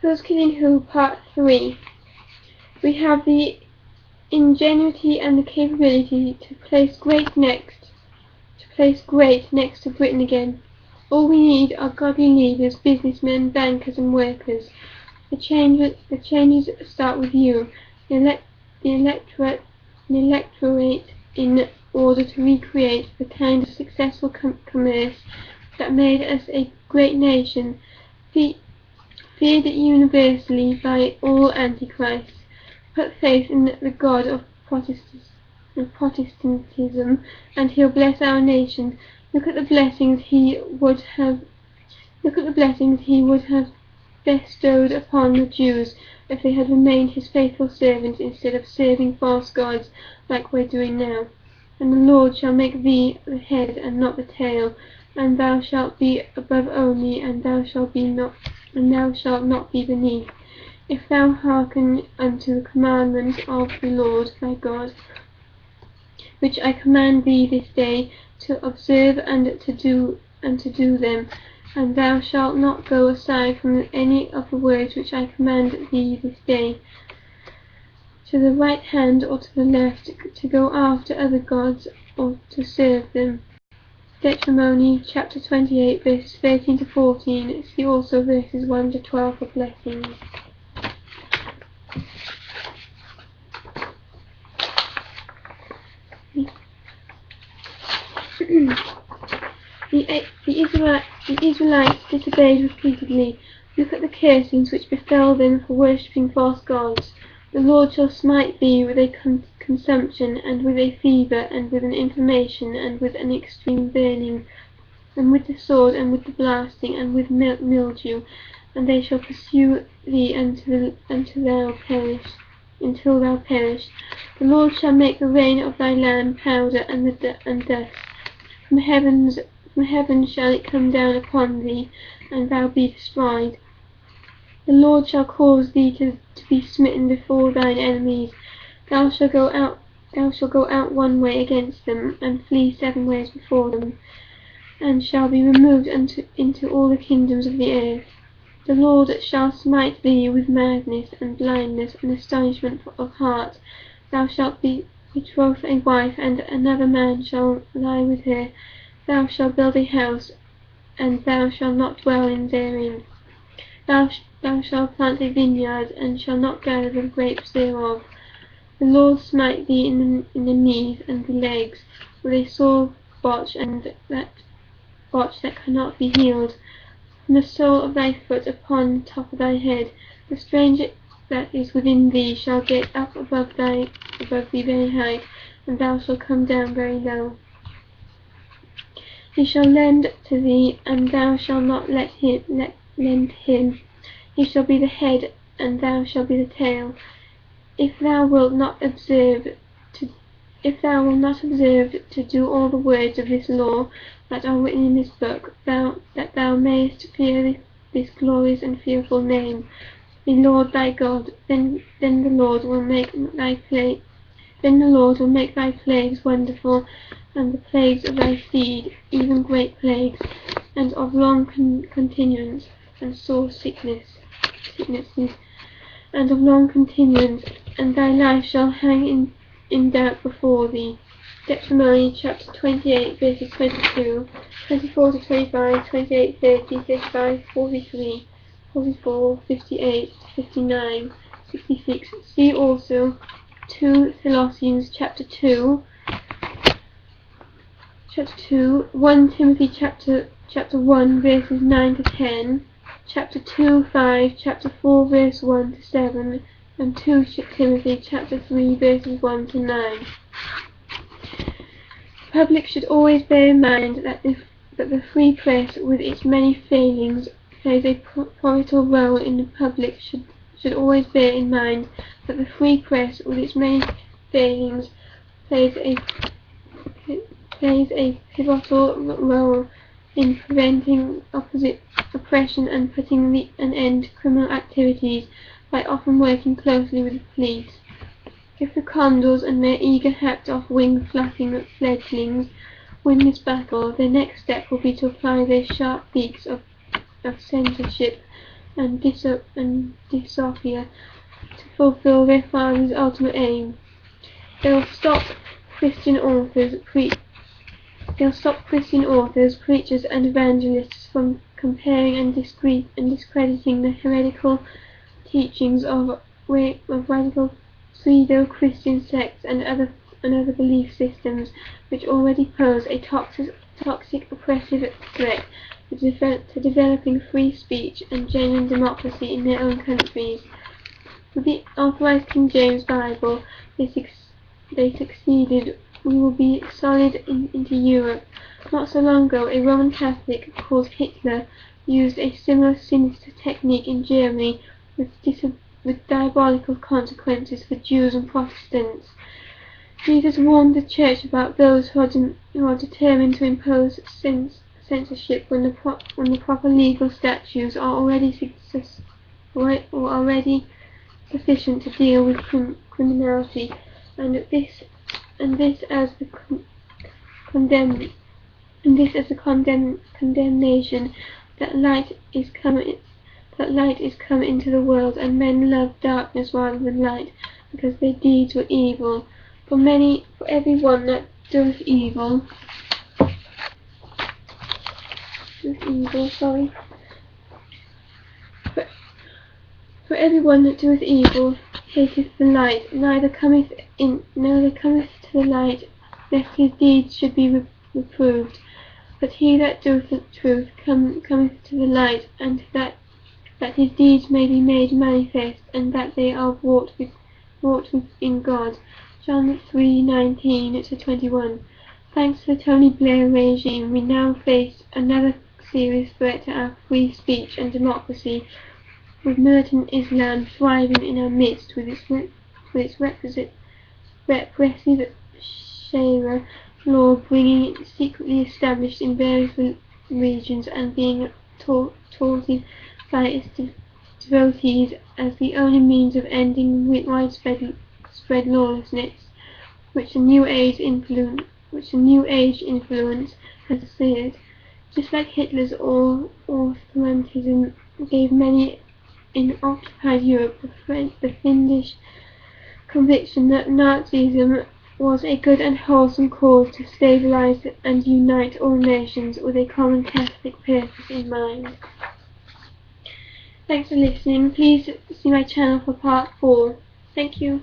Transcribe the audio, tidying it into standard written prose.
Who's Killing Who, Part 3. We have the ingenuity and the capability to place great next to Britain again. All we need are godly leaders, businessmen, bankers and workers. The changes start with you, the electorate, in order to recreate the kind of successful commerce that made us a great nation, feared universally by all antichrists. Put faith in the God of Protestantism, and He'll bless our nation. Look at the blessings He would have bestowed upon the Jews if they had remained His faithful servants instead of serving false gods like we're doing now. And the Lord shall make thee the head and not the tail, and thou shalt be above only, and thou shalt not be beneath, if thou hearken unto the commandments of the Lord thy God, which I command thee this day to observe and to do them. And thou shalt not go aside from any of the words which I command thee this day, to the right hand or to the left, to go after other gods or to serve them. Deuteronomy chapter 28 verses 13 to 14. See also verses 1 to 12 for blessings. The Israelites disobeyed repeatedly. Look at the cursings which befell them for worshipping false gods. The Lord shall smite thee with a consumption, and with a fever, and with an inflammation, and with an extreme burning, and with the sword, and with the blasting, and with mildew, and they shall pursue thee until thou perish. The Lord shall make the rain of thy land powder and dust. From heaven shall it come down upon thee, and thou be destroyed. The Lord shall cause thee to be smitten before thine enemies. Thou shalt go out one way against them, and flee 7 ways before them, and shall be removed into all the kingdoms of the earth. The Lord shall smite thee with madness, and blindness, and astonishment of heart. Thou shalt be betrothed a wife, and another man shall lie with her. Thou shalt build a house, and thou shalt not dwell therein. Thou shalt plant a vineyard, and shalt not gather the grapes thereof. The Lord smite thee in the knees and the legs, with a sore botch, that cannot be healed, from the sole of thy foot upon the top of thy head. The stranger that is within thee shall get up above thee very high, and thou shalt come down very low. He shall lend to thee, and thou shalt not lend him. He shall be the head, and thou shalt be the tail. If thou wilt not observe to do all the words of this law that are written in this book, that thou mayest fear this glorious and fearful name, the Lord thy God, then the Lord will make thy plagues wonderful, and the plagues of thy seed, even great plagues, and of long continuance, and sore sicknesses, and of long continuance, and thy life shall hang in doubt before thee. Deuteronomy chapter 28 verses 22, 24 to 25, 28, 30, 35, 43, 44, 58, 59, 66. See also 2 Colossians chapter 2, 1 Timothy chapter 1 verses 9 to 10, chapter 2, 5, chapter 4 verse 1 to 7, and 2 Timothy chapter 3 verses 1 to 9. The public should always bear in mind that the free press, with its many failings, plays a pivotal role in the public should always bear in mind that the free press, with its many failings, plays a pivotal role in preventing oppression and putting an end to criminal activities by often working closely with the police. If the condors and their eager hacked-off wing-flapping fledglings win this battle, their next step will be to apply their sharp beaks of censorship and dystopia to fulfill their father's ultimate aim. They'll stop Christian authors, preachers, and evangelists from comparing and discrediting the heretical teachings of radical pseudo-Christian sects and other belief systems, which already pose a toxic, oppressive threat to developing free speech and genuine democracy in their own countries. With the Authorized King James Bible, they succeeded. We will be solid into Europe. Not so long ago, a Roman Catholic called Hitler used a similar sinister technique in Germany with diabolical consequences for Jews and Protestants. Jesus warned the Church about those who are determined to impose censorship when the proper legal statutes are already sufficient to deal with criminality, and this as the condemnation that light is come into the world, and men love darkness rather than light, because their deeds were evil. For everyone that doeth evil, For everyone that doeth evil hateth the light, neither cometh to the light, lest his deeds should be reproved. But he that doeth the truth cometh to the light, and that his deeds may be made manifest, and that they are wrought with in God. John 3:19-21. Thanks to the Tony Blair regime, we now face another serious threat to our free speech and democracy, with militant Islam thriving in our midst, with its repressive Sharia law being secretly established in various regions and being touted by its devotees as the only means of ending widespread lawlessness, which the New Age influence has asserted. Just like Hitler's authoritarianism gave many in occupied Europe the fiendish conviction that Nazism was a good and wholesome cause to stabilize and unite all nations with a common Catholic purpose in mind. Thanks for listening. Please see my channel for part 4. Thank you.